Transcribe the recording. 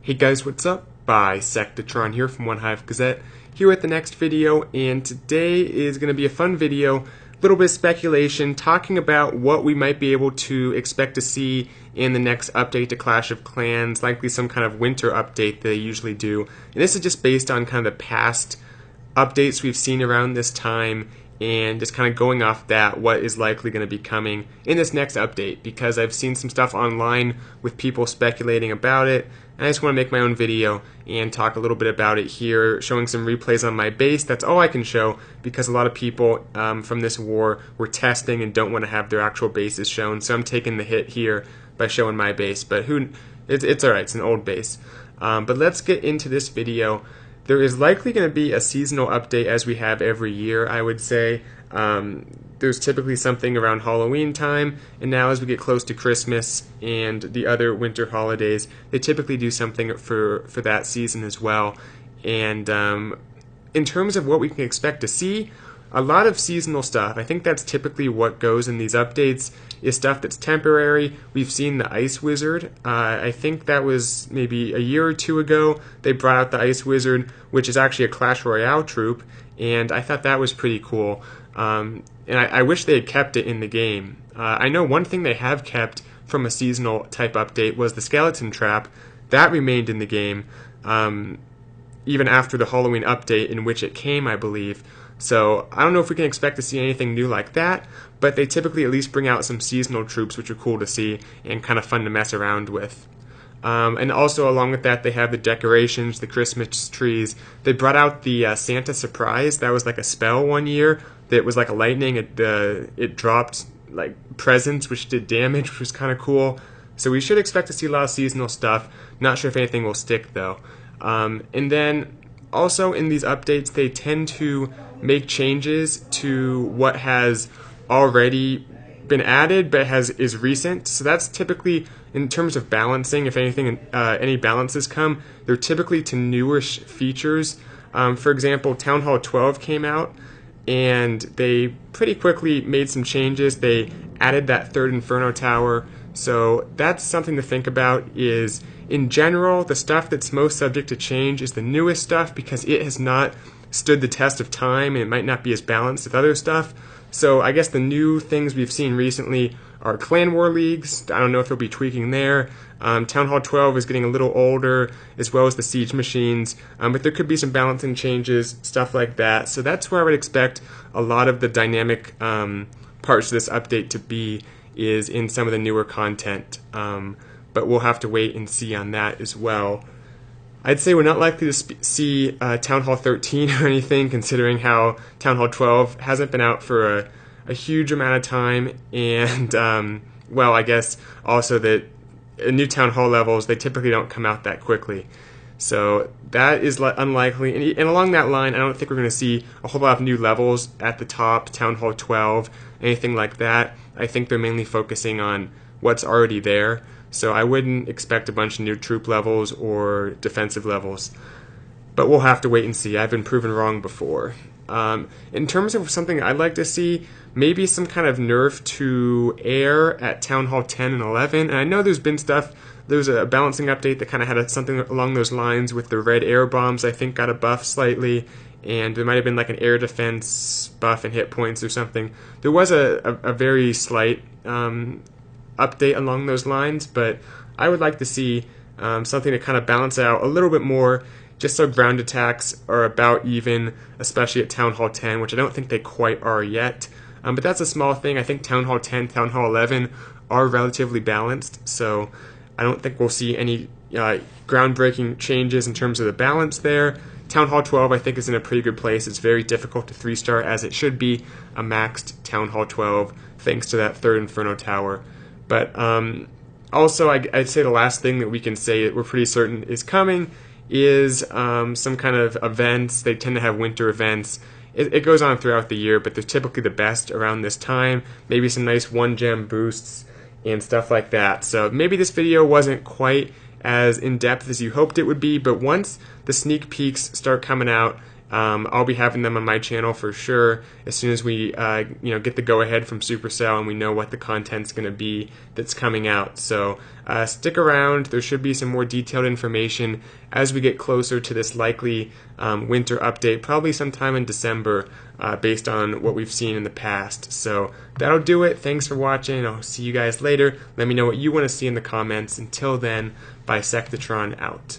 Hey guys, what's up? Bisectatron here from One Hive Gazette, here with the next video, and today is going to be a fun video, a little bit of speculation, talking about what we might be able to expect to see in the next update to Clash of Clans, likely some kind of winter update they usually do. And this is just based on kind of the past updates we've seen around this time, and just kind of going off that, what is likely going to be coming in this next update, because I've seen some stuff online with people speculating about it, and I just want to make my own video and talk a little bit about it here, showing some replays on my base. That's all I can show, because a lot of people from this war were testing and don't want to have their actual bases shown, so I'm taking the hit here by showing my base, but it's alright, it's an old base. But let's get into this video. There is likely going to be a seasonal update as we have every year, I would say. There's typically something around Halloween time, and now as we get close to Christmas and the other winter holidays, they typically do something for that season as well. And in terms of what we can expect to see, a lot of seasonal stuff. I think that's typically what goes in these updates, is stuff that's temporary. We've seen the Ice Wizard. I think that was maybe a year or two ago. They brought out the Ice Wizard, which is actually a Clash Royale troop, and I thought that was pretty cool. And I wish they had kept it in the game. I know one thing they have kept from a seasonal type update was the Skeleton Trap. That remained in the game, even after the Halloween update in which it came, I believe. So I don't know if we can expect to see anything new like that, but they typically at least bring out some seasonal troops, which are cool to see and kind of fun to mess around with. And also along with that, they have the decorations, the Christmas trees. They brought out the Santa Surprise. That was like a spell one year that was like a lightning. It dropped like presents, which did damage, which was kind of cool. So we should expect to see a lot of seasonal stuff. Not sure if anything will stick though. And then also in these updates, they tend to make changes to what has already been added but is recent. So that's typically, in terms of balancing, if anything, any balances come, they're typically to newer features. For example, Town Hall 12 came out, and they pretty quickly made some changes. They added that third Inferno Tower. So that's something to think about. Is in general, the stuff that's most subject to change is the newest stuff, because it has not stood the test of time and it might not be as balanced as other stuff. So I guess the new things we've seen recently are Clan War Leagues. I don't know if they'll be tweaking there. Town Hall 12 is getting a little older, as well as the Siege Machines, but there could be some balancing changes, stuff like that. So that's where I would expect a lot of the dynamic parts of this update to be, is in some of the newer content. But we'll have to wait and see on that as well. I'd say we're not likely to see Town Hall 13 or anything, considering how Town Hall 12 hasn't been out for a huge amount of time, and well, I guess also that new Town Hall levels, they typically don't come out that quickly. So that is unlikely, and along that line, I don't think we're going to see a whole lot of new levels at the top, Town Hall 12, anything like that. I think they're mainly focusing on what's already there. So I wouldn't expect a bunch of new troop levels or defensive levels. But we'll have to wait and see. I've been proven wrong before. In terms of something I'd like to see, maybe some kind of nerf to air at Town Hall 10 and 11. And I know there's been stuff, there's a balancing update that kind of had something along those lines with the red air bombs, I think got a buff slightly. And there might have been like an air defense buff and hit points or something. There was a very slight update along those lines, but I would like to see something to kind of balance out a little bit more, just so ground attacks are about even, especially at Town Hall 10, which I don't think they quite are yet. But that's a small thing. I think Town Hall 10, Town Hall 11 are relatively balanced, so I don't think we'll see any groundbreaking changes in terms of the balance there. Town Hall 12, I think, is in a pretty good place. It's very difficult to 3-star, as it should be, a maxed Town Hall 12, thanks to that third Inferno Tower. But also, I'd say the last thing that we can say that we're pretty certain is coming is some kind of events. They tend to have winter events. It goes on throughout the year, but they're typically the best around this time. Maybe some nice 1-gem boosts and stuff like that. So maybe this video wasn't quite as in-depth as you hoped it would be, but once the sneak peeks start coming out I'll be having them on my channel for sure as soon as we get the go-ahead from Supercell and we know what the content's going to be that's coming out. So stick around. There should be some more detailed information as we get closer to this likely winter update, probably sometime in December, based on what we've seen in the past. So that'll do it. Thanks for watching. I'll see you guys later. Let me know what you want to see in the comments. Until then, Bisectatron out.